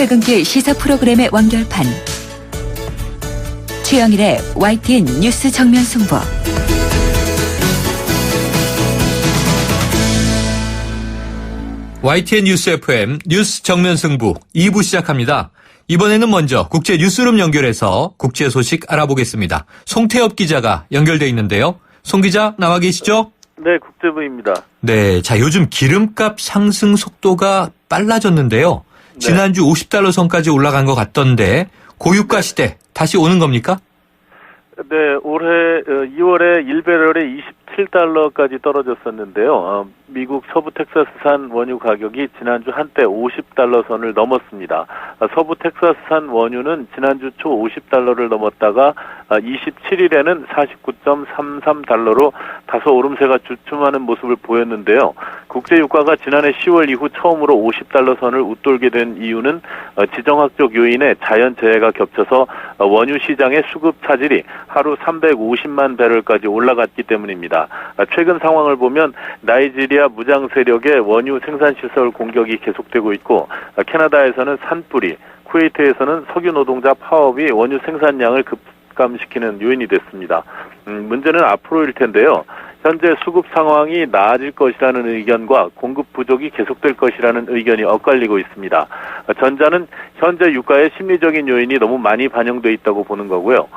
퇴근길 시사 프로그램의 완결판. 최영일의 YTN 뉴스 정면 승부. YTN 뉴스 FM 뉴스 정면 승부 2부 시작합니다. 이번에는 먼저 국제 뉴스룸 연결해서 국제 소식 알아보겠습니다. 송태엽 기자가 연결돼 있는데요. 송 기자 나와 계시죠? 네, 국제부입니다. 네, 자 요즘 기름값 상승 속도가 빨라졌는데요. 지난주 50달러 선까지 올라간 것 같던데 고유가 시대 다시 오는 겁니까? 네, 올해 2월에 1배럴에 27달러까지 떨어졌었는데요. 미국 서부 텍사스산 원유 가격이 지난주 한때 50달러 선을 넘었습니다. 서부 텍사스산 원유는 지난주 초 50달러를 넘었다가 27일에는 49.33달러로 다소 오름세가 주춤하는 모습을 보였는데요. 국제유가가 지난해 10월 이후 처음으로 50달러 선을 웃돌게 된 이유는 지정학적 요인의 자연재해가 겹쳐서 원유 시장의 수급 차질이 하루 350만 배럴까지 올라갔기 때문입니다. 최근 상황을 보면 나이지리아 무장 세력의 원유 생산시설 공격이 계속되고 있고 캐나다에서는 산불이, 쿠웨이트에서는 석유 노동자 파업이 원유 생산량을 급감시키는 요인이 됐습니다. 문제는 앞으로일 텐데요. 현재 수급 상황이 나아질 것이라는 의견과 공급 부족이 계속될 것이라는 의견이 엇갈리고 있습니다. 전자는 현재 유가의 심리적인 요인이 너무 많이 반영돼 있다고 보는 거고요.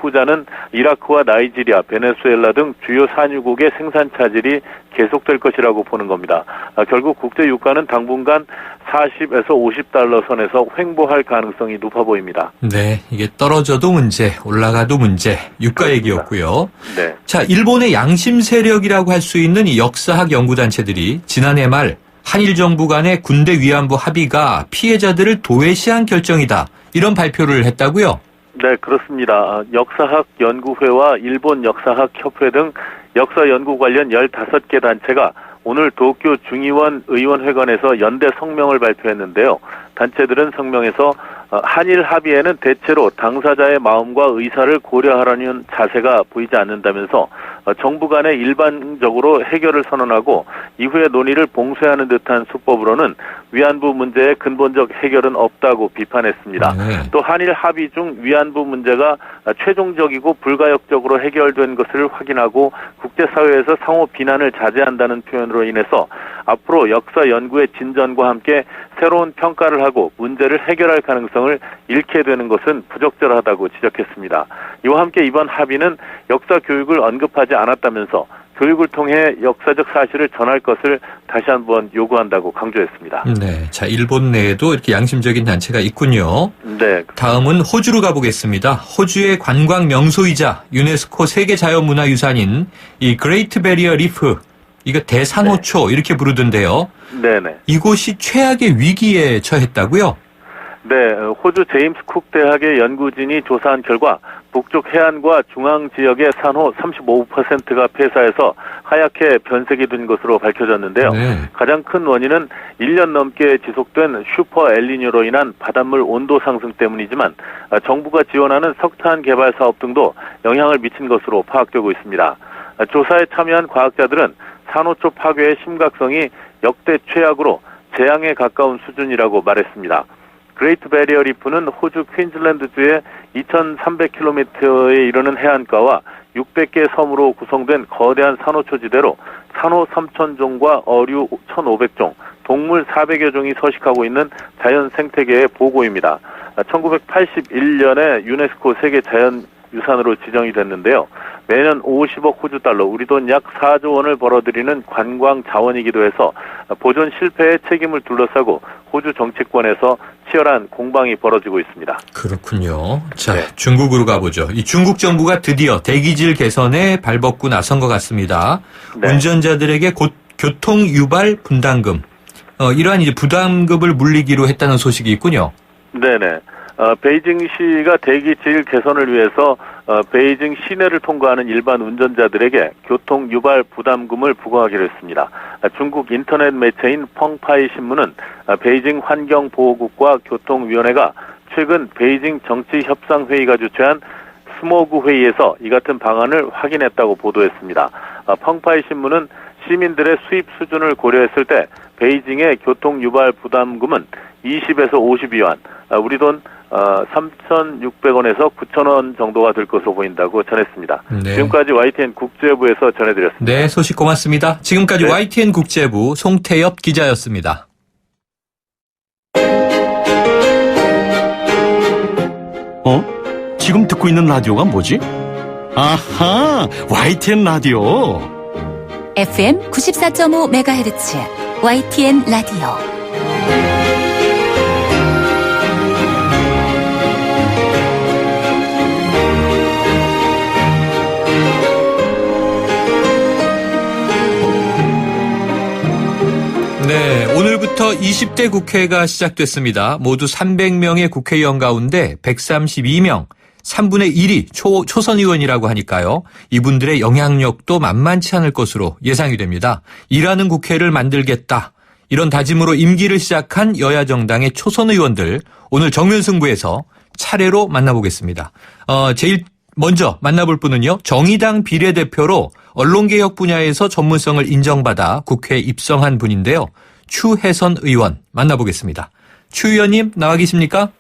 후자는 이라크와 나이지리아, 베네수엘라 등 주요 산유국의 생산 차질이 계속될 것이라고 보는 겁니다. 결국 국제 유가는 당분간 40에서 50달러 선에서 횡보할 가능성이 높아 보입니다. 네, 이게 떨어져도 문제, 올라가도 문제, 유가 그렇습니다. 얘기였고요. 네. 자, 일본의 양심 세력이라고 할 수 있는 이 역사학 연구단체들이 지난해 말 한일 정부 간의 군대 위안부 합의가 피해자들을 도외시한 결정이다. 이런 발표를 했다고요? 네, 그렇습니다. 역사학 연구회와 일본 역사학 협회 등 역사 연구 관련 15개 단체가 오늘 도쿄 중의원 의원회관에서 연대 성명을 발표했는데요. 단체들은 성명에서 한일 합의에는 대체로 당사자의 마음과 의사를 고려하려는 자세가 보이지 않는다면서 정부 간에 일반적으로 해결을 선언하고 이후의 논의를 봉쇄하는 듯한 수법으로는 위안부 문제의 근본적 해결은 없다고 비판했습니다. 또 한일 합의 중 위안부 문제가 최종적이고 불가역적으로 해결된 것을 확인하고 국제사회에서 상호 비난을 자제한다는 표현으로 인해서 앞으로 역사 연구의 진전과 함께 새로운 평가를 하고 문제를 해결할 가능성을 잃게 되는 것은 부적절하다고 지적했습니다. 이와 함께 이번 합의는 역사 교육을 언급하지 않았다면서 교육을 통해 역사적 사실을 전할 것을 다시 한번 요구한다고 강조했습니다. 네, 자 일본 내에도 이렇게 양심적인 단체가 있군요. 네. 다음은 호주로 가보겠습니다. 호주의 관광 명소이자 유네스코 세계자연문화유산인 이 그레이트 베리어 리프, 이거 대산호초 네. 이렇게 부르던데요. 네네. 이곳이 최악의 위기에 처했다고요? 네, 호주 제임스 쿡 대학의 연구진이 조사한 결과 북쪽 해안과 중앙 지역의 산호 35%가 폐사해서 하얗게 변색이 된 것으로 밝혀졌는데요. 네. 가장 큰 원인은 1년 넘게 지속된 슈퍼 엘니뇨로 인한 바닷물 온도 상승 때문이지만 정부가 지원하는 석탄 개발 사업 등도 영향을 미친 것으로 파악되고 있습니다. 조사에 참여한 과학자들은 산호초 파괴의 심각성이 역대 최악으로 재앙에 가까운 수준이라고 말했습니다. 그레이트 베리어 리프는 호주 퀸즐랜드주의 2,300km에 이르는 해안가와 600개 섬으로 구성된 거대한 산호초지대로 산호 3,000종과 어류 1,500종, 동물 400여 종이 서식하고 있는 자연 생태계의 보고입니다. 1981년에 유네스코 세계 자연유산으로 지정이 됐는데요. 매년 50억 호주 달러, 우리 돈 약 4조 원을 벌어들이는 관광 자원이기도 해서 보존 실패의 책임을 둘러싸고 호주 정치권에서 치열한 공방이 벌어지고 있습니다. 그렇군요. 자, 네. 중국으로 가보죠. 이 중국 정부가 드디어 대기질 개선에 발벗고 나선 것 같습니다. 네. 운전자들에게 곧 교통 유발 분담금, 이러한 이제 부담금을 물리기로 했다는 소식이 있군요. 네네. 베이징시가 대기질 개선을 위해서 베이징 시내를 통과하는 일반 운전자들에게 교통 유발 부담금을 부과하기로 했습니다. 중국 인터넷 매체인 펑파이 신문은 베이징 환경보호국과 교통위원회가 최근 베이징 정치협상회의가 주최한 스모그 회의에서 이 같은 방안을 확인했다고 보도했습니다. 펑파이 신문은 시민들의 수입 수준을 고려했을 때 베이징의 교통 유발 부담금은 20에서 52원, 우리 돈 3,600원에서 9,000원 정도가 될 것으로 보인다고 전했습니다. 네. 지금까지 YTN 국제부에서 전해드렸습니다. 네, 소식 고맙습니다. 지금까지 네. YTN 국제부 송태엽 기자였습니다. 지금 듣고 있는 라디오가 뭐지? 아하, YTN 라디오. FM 94.5MHz YTN 라디오. 네, 오늘부터 20대 국회가 시작됐습니다. 모두 300명의 국회의원 가운데 132명, 3분의 1이 초선 의원이라고 하니까요. 이분들의 영향력도 만만치 않을 것으로 예상이 됩니다. 일하는 국회를 만들겠다. 이런 다짐으로 임기를 시작한 여야 정당의 초선 의원들, 오늘 정면승부에서 차례로 만나보겠습니다. 제일 먼저 만나볼 분은요. 정의당 비례대표로 언론개혁 분야에서 전문성을 인정받아 국회에 입성한 분인데요. 추혜선 의원 만나보겠습니다. 추 의원님 나와 계십니까?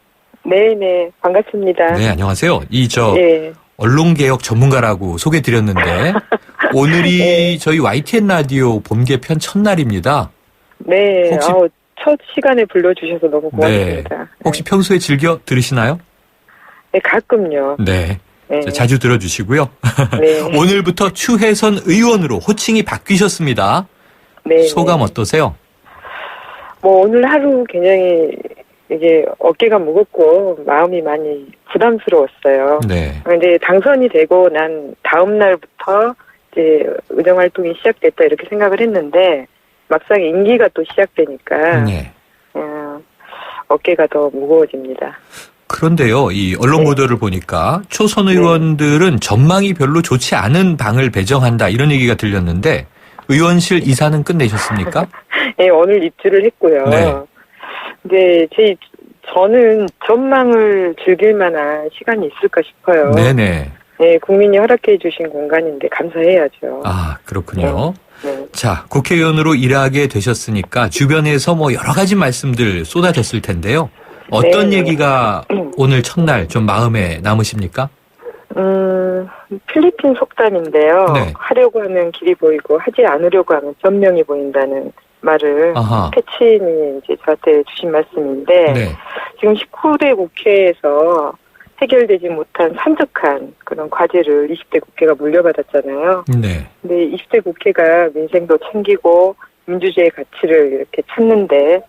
네네, 반갑습니다. 네, 안녕하세요. 네. 언론개혁 전문가라고 소개드렸는데 오늘이 네. 저희 YTN 라디오 봄개편 첫날입니다. 네, 혹시- 첫 시간에 불러주셔서 너무 고맙습니다. 네. 혹시 평소에 즐겨 들으시나요? 네, 가끔요. 네. 네. 자, 자주 들어주시고요. 네. 오늘부터 추혜선 의원으로 호칭이 바뀌셨습니다. 네. 소감 어떠세요? 뭐, 오늘 하루 굉장히 이게 어깨가 무겁고 마음이 많이 부담스러웠어요. 네. 근데 당선이 되고 난 다음 날부터 이제 의정활동이 시작됐다 이렇게 생각을 했는데 막상 임기가 또 시작되니까 네. 어깨가 더 무거워집니다. 그런데요, 이 언론 네. 보도를 보니까 초선 의원들은 전망이 별로 좋지 않은 방을 배정한다 이런 얘기가 들렸는데 의원실 이사는 끝내셨습니까? 네, 오늘 입주를 했고요. 네. 근데 저는 전망을 즐길 만한 시간이 있을까 싶어요. 네네. 네, 국민이 허락해 주신 공간인데 감사해야죠. 아, 그렇군요. 네. 자, 국회의원으로 일하게 되셨으니까 주변에서 뭐 여러 가지 말씀들 쏟아졌을 텐데요. 어떤 네. 얘기가 오늘 첫날 좀 마음에 남으십니까? 필리핀 속담인데요. 네. 하려고 하면 길이 보이고 하지 않으려고 하면 전명이 보인다는 말을 아하. 패친이 이제 저한테 주신 말씀인데 네. 지금 19대 국회에서 해결되지 못한 산적한 그런 과제를 20대 국회가 물려받았잖아요. 네. 근데 20대 국회가 민생도 챙기고 민주주의의 가치를 이렇게 찾는데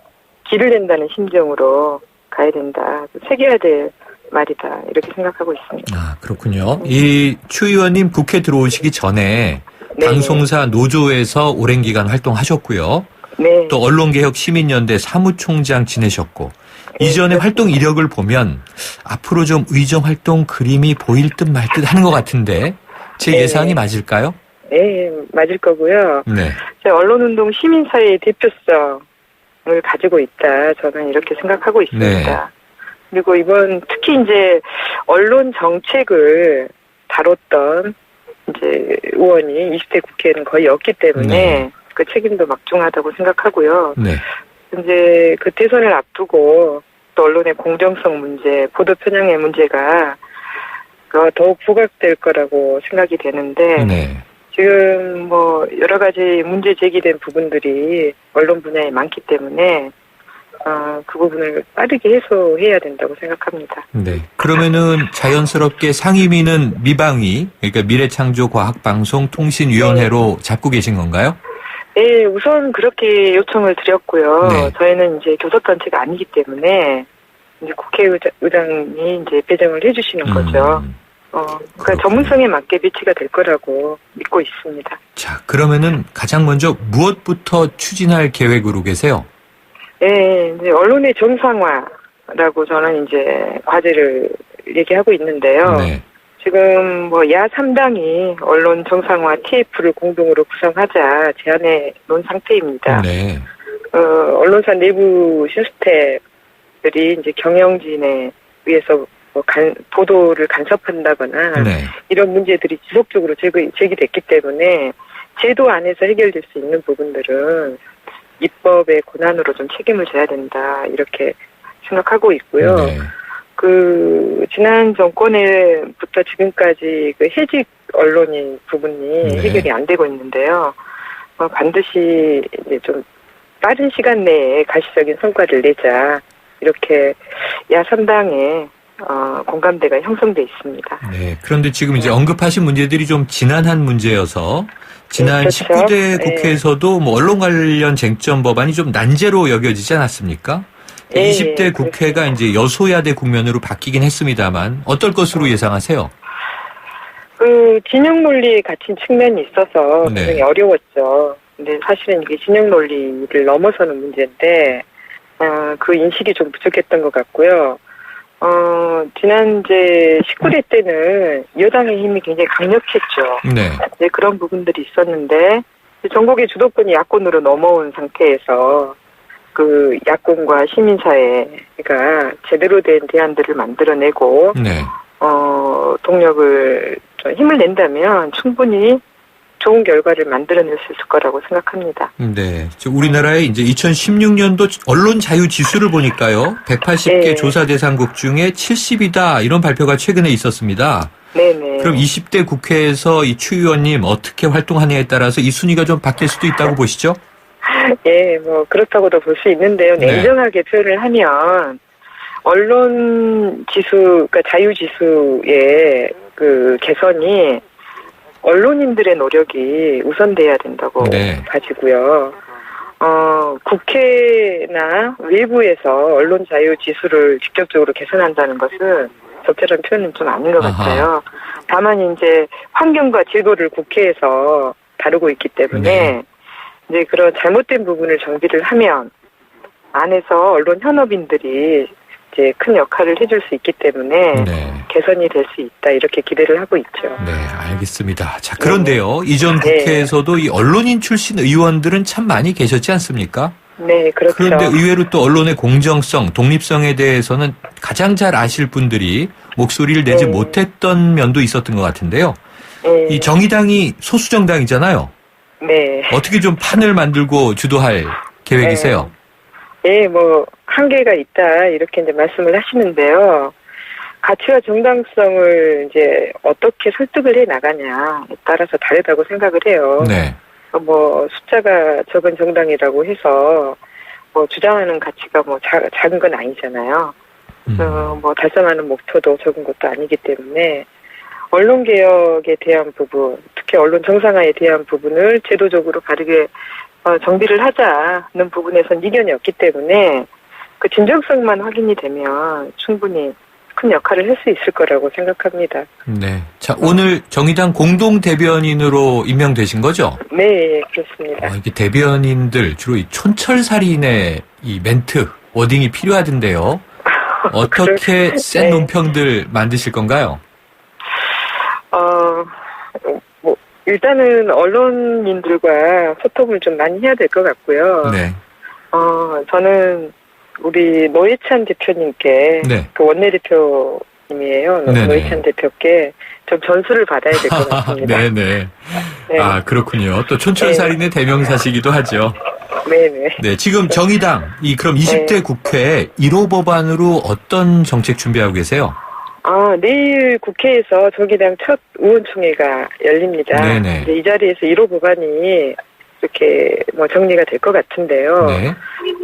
길을 낸다는 심정으로 가야 된다. 새겨야 될 말이다. 이렇게 생각하고 있습니다. 아, 그렇군요. 이 추 의원님 국회 들어오시기 전에 네. 방송사 노조에서 오랜 기간 활동하셨고요. 네. 또 언론개혁 시민연대 사무총장 지내셨고 이전의 활동 이력을 보면 앞으로 좀 의정 활동 그림이 보일 듯 말 듯 하는 것 같은데 제 네. 예상이 맞을까요? 네, 맞을 거고요. 네. 언론운동 시민사회의 대표성을 가지고 있다. 저는 이렇게 생각하고 있습니다. 네. 그리고 이번 특히 이제 언론 정책을 다뤘던 이제 의원이 20대 국회에는 거의 없기 때문에 네. 그 책임도 막중하다고 생각하고요. 네. 이제 그 대선을 앞두고 또 언론의 공정성 문제, 보도 편향의 문제가 더욱 부각될 거라고 생각이 되는데 네. 지금 뭐 여러 가지 문제 제기된 부분들이 언론 분야에 많기 때문에 그 부분을 빠르게 해소해야 된다고 생각합니다. 네. 그러면은 자연스럽게 상임위는 미방위, 그러니까 미래창조과학방송통신위원회로 잡고 계신 건가요? 네, 우선 그렇게 요청을 드렸고요. 네. 저희는 이제 교섭단체가 아니기 때문에 이제 국회의장이 이제 배정을 해주시는 거죠. 그러니까 그렇군요. 전문성에 맞게 배치가 될 거라고 믿고 있습니다. 자, 그러면은 가장 먼저 무엇부터 추진할 계획으로 계세요? 네, 이제 언론의 정상화라고 저는 이제 과제를 얘기하고 있는데요. 네. 지금 뭐 야 3당이 언론 정상화 TF를 공동으로 구성하자 제안해 놓은 상태입니다. 네. 언론사 내부 시스템들이 이제 경영진에 의해서 뭐 보도를 간섭한다거나 네. 이런 문제들이 지속적으로 제기됐기 때문에 제도 안에서 해결될 수 있는 부분들은 입법의 권한으로 좀 책임을 져야 된다 이렇게 생각하고 있고요. 네. 지난 정권에부터 지금까지 해직 언론인 부분이 네. 해결이 안 되고 있는데요. 반드시 이제 좀 빠른 시간 내에 가시적인 성과를 내자 이렇게 야삼당에 공감대가 형성돼 있습니다. 네. 그런데 지금 이제 언급하신 문제들이 좀 지난한 문제여서 지난 그렇죠. 19대 국회에서도 뭐 언론 관련 쟁점 법안이 좀 난제로 여겨지지 않았습니까? 20대 국회가 이제 여소야대 국면으로 바뀌긴 했습니다만 어떨 것으로 예상하세요? 진영 논리에 갇힌 측면이 있어서 네. 굉장히 어려웠죠. 근데 사실은 이게 진영 논리를 넘어서는 문제인데, 그 인식이 좀 부족했던 것 같고요. 지난 이제 19대 때는 여당의 힘이 굉장히 강력했죠. 네. 네, 그런 부분들이 있었는데, 전국의 주도권이 야권으로 넘어온 상태에서 야권과 시민사회가 제대로 된 대안들을 만들어내고, 네. 동력을 좀 힘을 낸다면 충분히 좋은 결과를 만들어낼 수 있을 거라고 생각합니다. 네. 우리나라의 이제 2016년도 언론 자유 지수를 보니까요. 180개 네. 조사 대상국 중에 70이다 이런 발표가 최근에 있었습니다. 네네. 그럼 20대 국회에서 이 추 의원님 어떻게 활동하느냐에 따라서 이 순위가 좀 바뀔 수도 있다고 보시죠? 예, 그렇다고도 볼 수 있는데요. 네. 냉정하게 표현을 하면 언론 지수, 그러니까 자유 지수의 개선이 언론인들의 노력이 우선돼야 된다고 네. 봐지고요. 국회나 외부에서 언론 자유 지수를 직접적으로 개선한다는 것은 적절한 표현은 좀 아닌 것 아하. 같아요. 다만 이제 환경과 제도를 국회에서 다루고 있기 때문에 네. 이제 그런 잘못된 부분을 정비를 하면 안에서 언론 현업인들이 이제 큰 역할을 해줄 수 있기 때문에 네. 개선이 될 수 있다 이렇게 기대를 하고 있죠. 네, 알겠습니다. 자, 그런데요. 이전 국회에서도 이 언론인 출신 의원들은 참 많이 계셨지 않습니까? 네, 그렇죠. 그런데 의외로 또 언론의 공정성, 독립성에 대해서는 가장 잘 아실 분들이 목소리를 내지 네. 못했던 면도 있었던 것 같은데요. 네. 이 정의당이 소수정당이잖아요. 네. 어떻게 좀 판을 만들고 주도할 계획이세요? 예, 한계가 있다 이렇게 이제 말씀을 하시는데요. 가치와 정당성을 이제 어떻게 설득을 해 나가냐에 따라서 다르다고 생각을 해요. 네. 숫자가 적은 정당이라고 해서 주장하는 가치가 작은 건 아니잖아요. 달성하는 목표도 적은 것도 아니기 때문에 언론 개혁에 대한 부분, 특히 언론 정상화에 대한 부분을 제도적으로 바르게 정비를 하자는 부분에선 이견이 없기 때문에 그 진정성만 확인이 되면 충분히 큰 역할을 할 수 있을 거라고 생각합니다. 네. 자, 오늘 정의당 공동 대변인으로 임명되신 거죠? 네, 그렇습니다. 이게 대변인들 주로 이 촌철살인의 이 멘트, 워딩이 필요하던데요. 어떻게 센 네. 논평들 만드실 건가요? 일단은 언론인들과 소통을 좀 많이 해야 될 것 같고요. 네. 저는 우리 노회찬 대표님께 네. 원내대표님이에요. 네네. 노회찬 대표께 좀 전수를 받아야 될 것 같습니다. 네네. 네. 아, 그렇군요. 또 촌철살인의 대명사시기도 하죠. 네네. 네. 지금 정의당, 그럼 20대 국회 1호 법안으로 어떤 정책 준비하고 계세요? 내일 국회에서 정의당 첫 의원총회가 열립니다. 네네. 이 자리에서 1호 법안이 이렇게 정리가 될 것 같은데요. 네.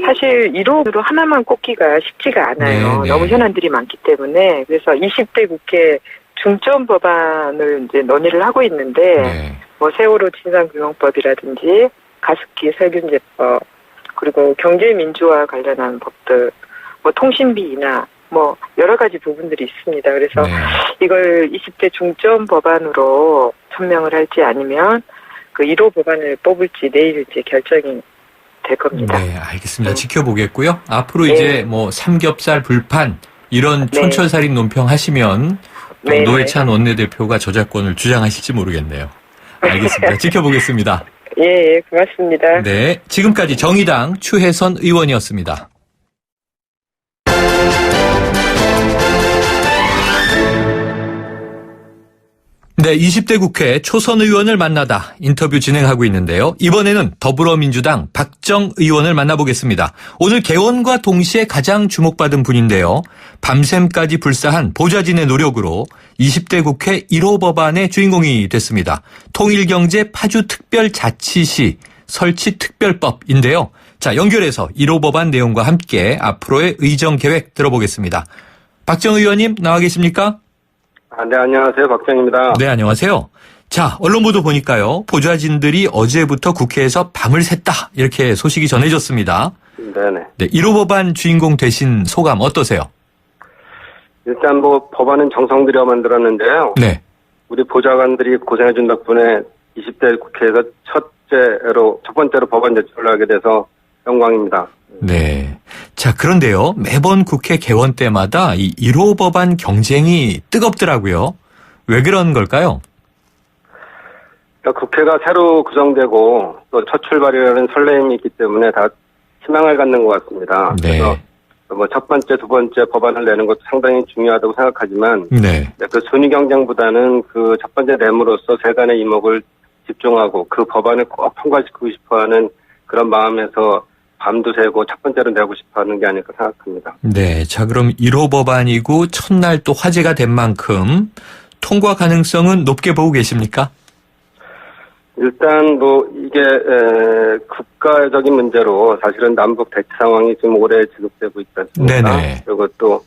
사실 1호로 하나만 꼽기가 쉽지가 않아요. 네네. 너무 현안들이 많기 때문에. 그래서 20대 국회 중점 법안을 이제 논의를 하고 있는데, 네. 세월호 진상규명법이라든지 가습기 살균제법, 그리고 경제민주화 관련한 법들, 통신비 인하, 여러 가지 부분들이 있습니다. 그래서 네. 이걸 20대 중점 법안으로 천명을 할지 아니면 그 1호 법안을 뽑을지 내일 이제 결정이 될 겁니다. 네, 알겠습니다. 지켜보겠고요. 앞으로 네. 이제 삼겹살 불판 이런 네. 촌철살인 논평 하시면 또 네. 노회찬 원내대표가 저작권을 주장하실지 모르겠네요. 알겠습니다. 지켜보겠습니다. 예, 고맙습니다. 네, 지금까지 정의당 추혜선 의원이었습니다. 네, 20대 국회 초선 의원을 만나다 인터뷰 진행하고 있는데요. 이번에는 더불어민주당 박정 의원을 만나보겠습니다. 오늘 개원과 동시에 가장 주목받은 분인데요. 밤샘까지 불사한 보좌진의 노력으로 20대 국회 1호 법안의 주인공이 됐습니다. 통일경제 파주특별자치시 설치특별법인데요. 자, 연결해서 1호 법안 내용과 함께 앞으로의 의정 계획 들어보겠습니다. 박정 의원님 나와 계십니까? 네, 안녕하세요. 박정입니다. 네, 안녕하세요. 자, 언론 보도 보니까요. 보좌진들이 어제부터 국회에서 밤을 샜다. 이렇게 소식이 전해졌습니다. 네네. 네, 1호 법안 주인공 되신 소감 어떠세요? 일단 법안은 정성 들여 만들었는데요. 네. 우리 보좌관들이 고생해준 덕분에 20대 국회에서 첫 번째로 법안 제출을 하게 돼서 영광입니다. 네. 자, 그런데요. 매번 국회 개원 때마다 이 1호 법안 경쟁이 뜨겁더라고요. 왜 그런 걸까요? 그러니까 국회가 새로 구성되고 또 첫 출발이라는 설렘이 있기 때문에 다 희망을 갖는 것 같습니다. 네. 그래서 첫 번째, 두 번째 법안을 내는 것도 상당히 중요하다고 생각하지만 네. 그 순위 경쟁보다는 그 첫 번째 내므로서 세간의 이목을 집중하고 그 법안을 꼭 통과시키고 싶어하는 그런 마음에서 밤도 새고 첫 번째로 내고 싶어하는 게 아닐까 생각합니다. 네. 자, 그럼 1호 법안이고 첫날 또 화제가 된 만큼 통과 가능성은 높게 보고 계십니까? 일단 이게 국가적인 문제로 사실은 남북 대치 상황이 지금 오래 지속되고 있지 않습니까? 네네. 그리고 또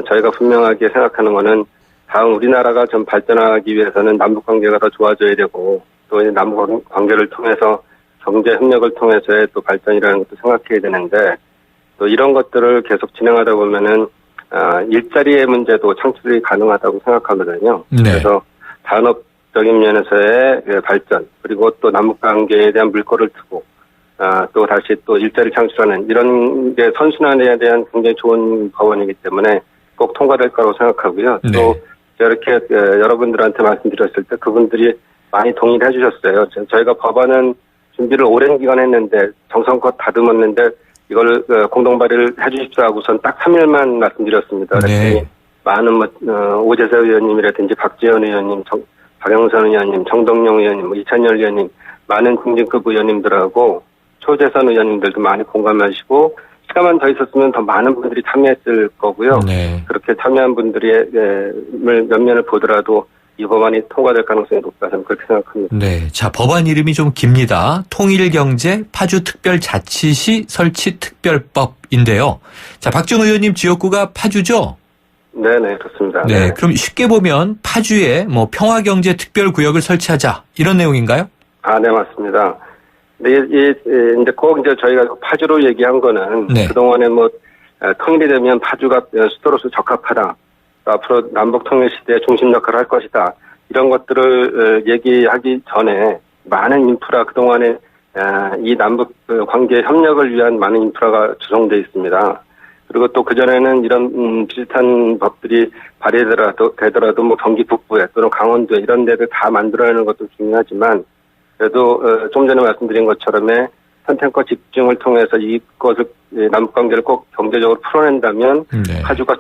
저희가 분명하게 생각하는 거는 다음 우리나라가 좀 발전하기 위해서는 남북 관계가 더 좋아져야 되고 또 남북 관계를 통해서 경제 협력을 통해서의 또 발전이라는 것도 생각해야 되는데 또 이런 것들을 계속 진행하다 보면은 일자리의 문제도 창출이 가능하다고 생각하거든요. 네. 그래서 산업적인 면에서의 발전 그리고 또 남북 관계에 대한 물꼬를 트고 또 다시 또 일자리 창출하는 이런 게 선순환에 대한 굉장히 좋은 법안이기 때문에 꼭 통과될 거라고 생각하고요. 네. 또 이렇게 여러분들한테 말씀드렸을 때 그분들이 많이 동의를 해주셨어요. 저희가 법안은 준비를 오랜 기간 했는데 정성껏 다듬었는데 이걸 공동 발의를 해주십시오 하고선 딱 3일만 말씀드렸습니다. 네. 많은 오재세 의원님이라든지 박지원 의원님, 박영선 의원님, 정동영 의원님, 이찬열 의원님 많은 중진급 의원님들하고 초재선 의원님들도 많이 공감하시고 시간만 더 있었으면 더 많은 분들이 참여했을 거고요. 네. 그렇게 참여한 분들의 몇 면을 보더라도 이 법안이 통과될 가능성이 높다 저는 그렇게 생각합니다. 네. 자, 법안 이름이 좀 깁니다. 통일경제 파주특별자치시 설치특별법인데요. 자, 박정 의원님 지역구가 파주죠? 네네, 그렇습니다. 네. 그럼 쉽게 보면 파주에 평화경제특별구역을 설치하자 이런 내용인가요? 네, 맞습니다. 근데 이제 꼭 이제 저희가 파주로 얘기한 거는 네. 그동안에 통일이 되면 파주가 수도로서 적합하다. 앞으로 남북 통일 시대의 중심 역할을 할 것이다. 이런 것들을 얘기하기 전에 많은 인프라 그동안에 이 남북 관계 협력을 위한 많은 인프라가 조성되어 있습니다. 그리고 또 그전에는 이런 비슷한 법들이 발의되더라도 경기 북부에 또는 강원도에 이런 데를 다 만들어내는 것도 중요하지만 그래도 좀 전에 말씀드린 것처럼의 선택과 집중을 통해서 이것을 남북 관계를 꼭 경제적으로 풀어낸다면 네. 파주가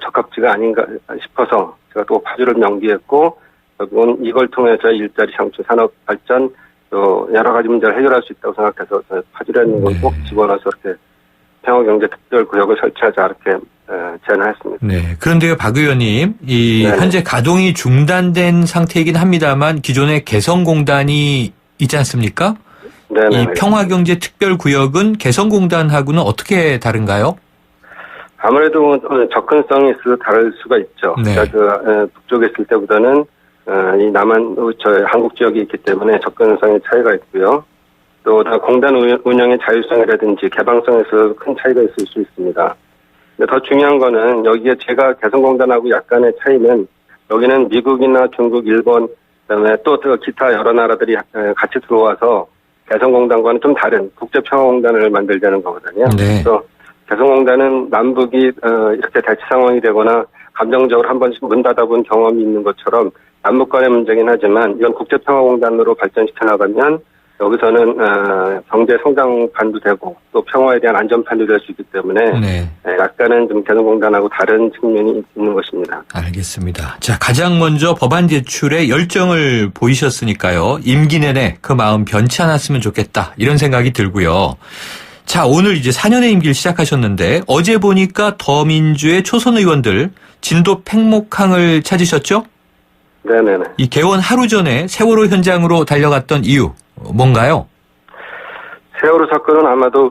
적합지가 아닌가 싶어서 제가 또 파주를 명기했고 결국은 이걸 통해서 일자리 창출, 산업 발전 또 여러 가지 문제를 해결할 수 있다고 생각해서 파주라는 걸 꼭 집어넣어서 이렇게 평화경제특별구역을 설치하자 이렇게 제안을 했습니다. 네. 그런데요, 박 의원님, 네네. 현재 가동이 중단된 상태이긴 합니다만 기존의 개성공단이 있지 않습니까? 네네. 이 평화경제특별구역은 개성공단하고는 어떻게 다른가요? 아무래도 접근성이 있어서 다를 수가 있죠. 네. 그러니까 북쪽에 있을 때보다는 이 남한 한국 지역이 있기 때문에 접근성의 차이가 있고요. 또 공단 운영의 자율성이라든지 개방성에서 큰 차이가 있을 수 있습니다. 근데 더 중요한 거는 여기에 제가 개성공단하고 약간의 차이는 여기는 미국이나 중국, 일본 그다음에 또 기타 여러 나라들이 같이 들어와서 개성공단과는 좀 다른 국제평화공단을 만들자는 거거든요. 네. 그래서 개성공단은 남북이 이렇게 대치 상황이 되거나 감정적으로 한 번씩 문 닫아본 경험이 있는 것처럼 남북 간의 문제긴 하지만 이건 국제평화공단으로 발전시켜 나가면 여기서는 경제 성장판도 되고 또 평화에 대한 안전판도 될 수 있기 때문에 네. 약간은 좀 개성공단하고 다른 측면이 있는 것입니다. 알겠습니다. 자, 가장 먼저 법안 제출에 열정을 보이셨으니까요. 임기 내내 그 마음 변치 않았으면 좋겠다 이런 생각이 들고요. 자, 오늘 이제 4년의 임기를 시작하셨는데 어제 보니까 더민주의 초선 의원들 진도 팽목항을 찾으셨죠? 네네네. 이 개원 하루 전에 세월호 현장으로 달려갔던 이유 뭔가요? 세월호 사건은 아마도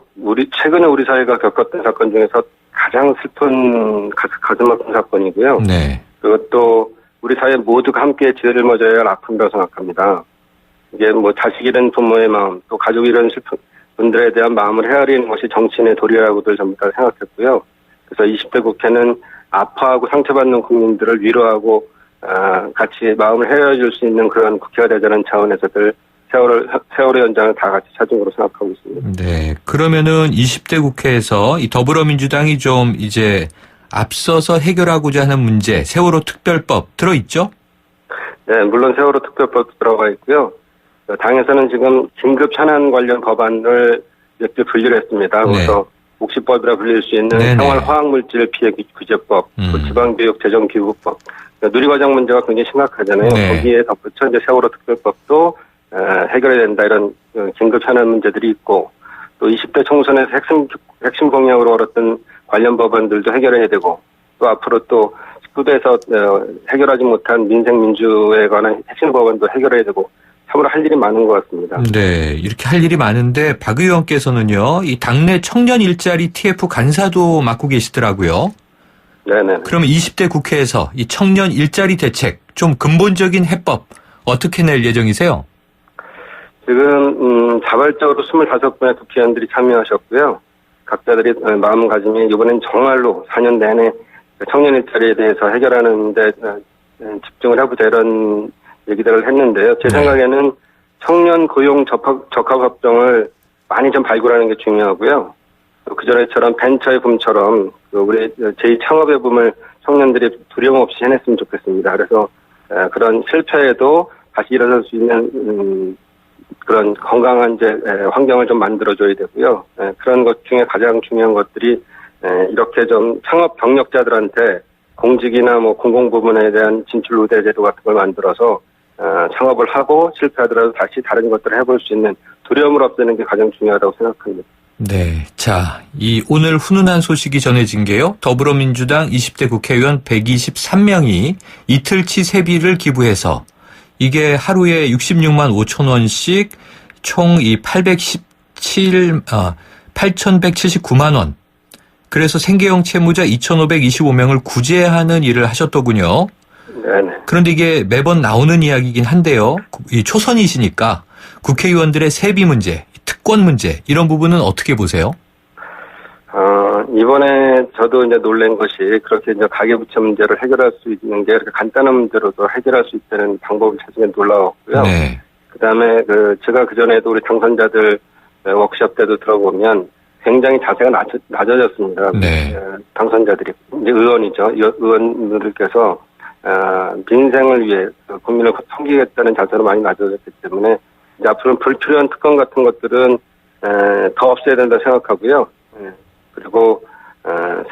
최근에 우리 사회가 겪었던 사건 중에서 가장 슬픈 가슴 아픈 사건이고요. 네. 그것도 우리 사회 모두가 함께 지혜를 모아야 할 아픔이라고 생각합니다. 이게 뭐 자식 잃은 부모의 마음, 또 가족 잃은 슬픈 분들에 대한 마음을 헤아리는 것이 정치인의 도리라고들 전부 다 생각했고요. 그래서 20대 국회는 아파하고 상처받는 국민들을 위로하고 같이 마음을 헤아릴 수 있는 그런 국회가 되자는 차원에서들 세월호 현장을 다 같이 찾은 거로 생각하고 있습니다. 네. 그러면은 20대 국회에서 이 더불어민주당이 좀 이제 앞서서 해결하고자 하는 문제, 세월호 특별법 들어있죠? 네, 물론 세월호 특별법 들어가 있고요. 당에서는 지금 긴급 현안 관련 법안을 몇 개 분류를 했습니다. 그래서 옥시법이라 불릴 수 있는 생활화학물질 피해 규제법, 또 지방교육 재정기부법, 누리과정 문제가 굉장히 심각하잖아요. 네. 거기에 덧붙여 이제 세월호 특별법도 해결해야 된다 이런 긴급 현안 문제들이 있고 또 20대 총선에서 핵심 공약으로 걸었던 관련 법안들도 해결해야 되고 또 앞으로 또 19대에서 해결하지 못한 민생 민주에 관한 핵심 법안도 해결해야 되고 참으로 할 일이 많은 것 같습니다. 네, 이렇게 할 일이 많은데 박 의원께서는요, 이 당내 청년 일자리 TF 간사도 맡고 계시더라고요. 네네. 그러면 20대 국회에서 이 청년 일자리 대책 좀 근본적인 해법 어떻게 낼 예정이세요? 지금 자발적으로 25분의 국회의원들이 참여하셨고요. 각자들이 마음가짐이 이번엔 정말로 4년 내내 청년 일자리에 대해서 해결하는 데 집중을 해보자 이런 얘기들을 했는데요. 제 생각에는 청년 고용 적합업종을 많이 좀 발굴하는 게 중요하고요. 그전에처럼 벤처의 붐처럼 우리 제2창업의 붐을 청년들이 두려움 없이 해냈으면 좋겠습니다. 그래서 그런 실패에도 다시 일어설 수 있는 그런 건강한 환경을 좀 만들어줘야 되고요. 그런 것 중에 가장 중요한 것들이 이렇게 좀 창업 경력자들한테 공직이나 뭐 공공부문에 대한 진출 우대 제도 같은 걸 만들어서 창업을 하고 실패하더라도 다시 다른 것들을 해볼 수 있는 두려움을 없애는 게 가장 중요하다고 생각합니다. 네. 자, 이 오늘 훈훈한 소식이 전해진 게요. 더불어민주당 20대 국회의원 123명이 이틀치 세비를 기부해서 이게 하루에 66만 5천 원씩 총 이 8,179만 원. 그래서 생계형 채무자 2,525명을 구제하는 일을 하셨더군요. 네네. 그런데 이게 매번 나오는 이야기이긴 한데요. 이 초선이시니까 국회의원들의 세비 문제, 특권 문제 이런 부분은 어떻게 보세요? 이번에 저도 이제 놀란 것이 그렇게 이제 가계부채 문제를 해결할 수 있는 게 이렇게 간단한 문제로도 해결할 수 있다는 방법을 찾은 게 놀라웠고요. 네. 그다음에 제가 그전에도 우리 당선자들 워크숍 때도 들어보면 굉장히 자세가 낮아졌습니다. 네. 당선자들이 이제 의원이죠. 의원들께서 민생을 위해 국민을 섬기겠다는 자세로 많이 낮아졌기 때문에 이제 앞으로는 불필요한 특권 같은 것들은 더 없애야 된다 생각하고요. 그리고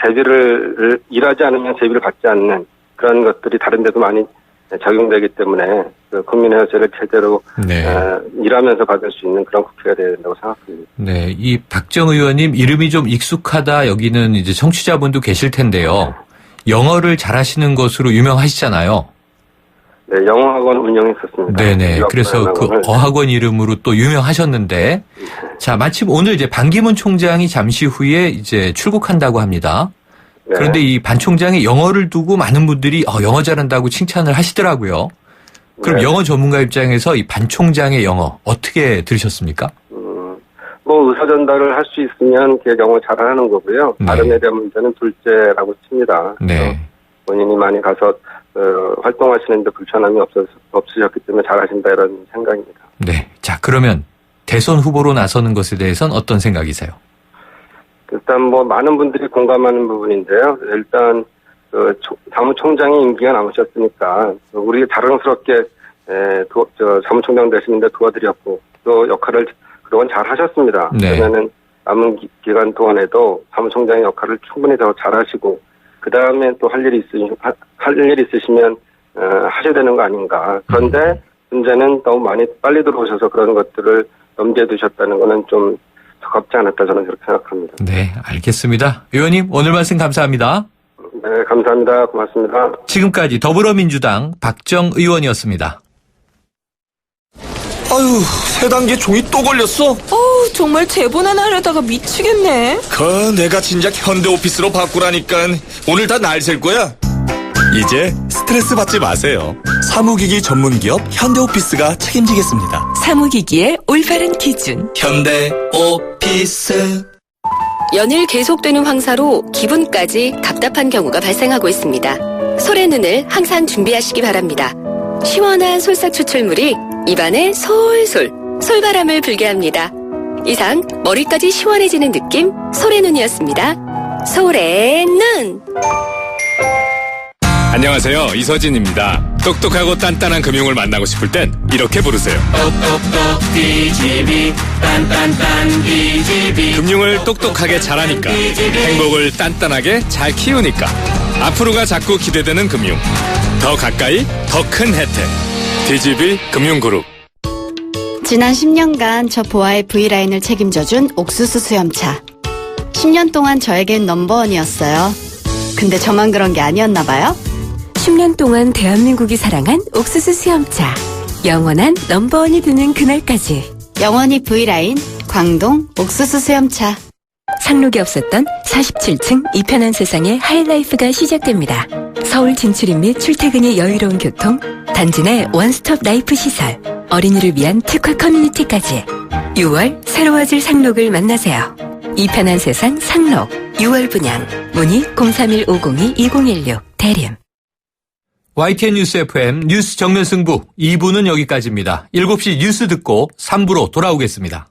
세비를 일하지 않으면 세비를 받지 않는 그런 것들이 다른 데도 많이 적용되기 때문에 국민의 혜택을 제대로 일하면서 받을 수 있는 그런 국회가 되어야 된다고 생각합니다. 네, 이 박정 의원님 이름이 좀 익숙하다 여기는 이제 청취자분도 계실 텐데요. 영어를 잘하시는 것으로 유명하시잖아요. 네, 영어학원 운영했었습니다. 네네. 그래서 그 어학원 이름으로 또 유명하셨는데, 자, 마침 오늘 이제 반기문 총장이 잠시 후에 이제 출국한다고 합니다. 네. 그런데 이 반 총장이 영어를 두고 많은 분들이 영어 잘한다고 칭찬을 하시더라고요. 그럼 영어 전문가 입장에서 이 반 총장의 영어 어떻게 들으셨습니까? 뭐 의사 전달을 할 수 있으면 영어 잘하는 거고요. 발음에 대한 문제는 둘째라고 칩니다. 네. 본인이 많이 가서 활동하시는데 불편함이 없으셨기 때문에 잘하신다 이런 생각입니다. 네. 자, 그러면 대선 후보로 나서는 것에 대해서는 어떤 생각이세요? 일단 뭐 많은 분들이 공감하는 부분인데요. 일단 사무총장이 임기가 남으셨으니까 우리 자랑스럽게 사무총장 되시는데 도와드렸고 또 역할을 그동안 잘 하셨습니다. 네. 그러면은 남은 기간 동안에도 사무총장의 역할을 충분히 더 잘하시고 그 다음에 또 할 일이 있으시면 하셔야 되는 거 아닌가. 그런데 문제는 너무 많이 빨리 들어오셔서 그런 것들을 염두에 두셨다는 거는 좀 적합지 않았다 저는 그렇게 생각합니다. 네, 알겠습니다. 의원님 오늘 말씀 감사합니다. 네, 감사합니다. 고맙습니다. 지금까지 더불어민주당 박정 의원이었습니다. 아유, 세 단계 종이 또 걸렸어? 정말 제본 하나 하려다가 미치겠네. 내가 진작 현대오피스로 바꾸라니까 오늘 다 날 셀 거야. 이제 스트레스 받지 마세요. 사무기기 전문기업 현대오피스가 책임지겠습니다. 사무기기의 올바른 기준. 현대오피스. 연일 계속되는 황사로 기분까지 답답한 경우가 발생하고 있습니다. 솔의 눈을 항상 준비하시기 바랍니다. 시원한 솔싹 추출물이 입안에 솔솔 솔바람을 불게 합니다. 이상 머리까지 시원해지는 느낌 솔의 눈이었습니다. 솔의 눈. 안녕하세요, 이서진입니다. 똑똑하고 단단한 금융을 만나고 싶을 땐 이렇게 부르세요. 똑똑똑 DGB 딴딴딴 DGB. 금융을 똑똑하게 잘하니까 행복을 단단하게 잘 키우니까 앞으로가 자꾸 기대되는 금융, 더 가까이 더 큰 혜택. DGB 금융그룹. 지난 10년간 저 보아의 V라인을 책임져준 옥수수 수염차. 10년 동안 저에겐 넘버원이었어요. 근데 저만 그런 게 아니었나 봐요. 10년 동안 대한민국이 사랑한 옥수수 수염차. 영원한 넘버원이 되는 그날까지. 영원히 V라인, 광동 옥수수 수염차. 상록이 없었던 47층 이 편한 세상의 하이라이프가 시작됩니다. 서울 진출입 및 출퇴근이 여유로운 교통, 단지 내 원스톱 라이프 시설, 어린이를 위한 특화 커뮤니티까지. 6월 새로워질 상록을 만나세요. 이 편한 세상 상록 6월 분양. 문의 031-502-2016 대림. YTN 뉴스 FM 뉴스 정면 승부 2부는 여기까지입니다. 7시 뉴스 듣고 3부로 돌아오겠습니다.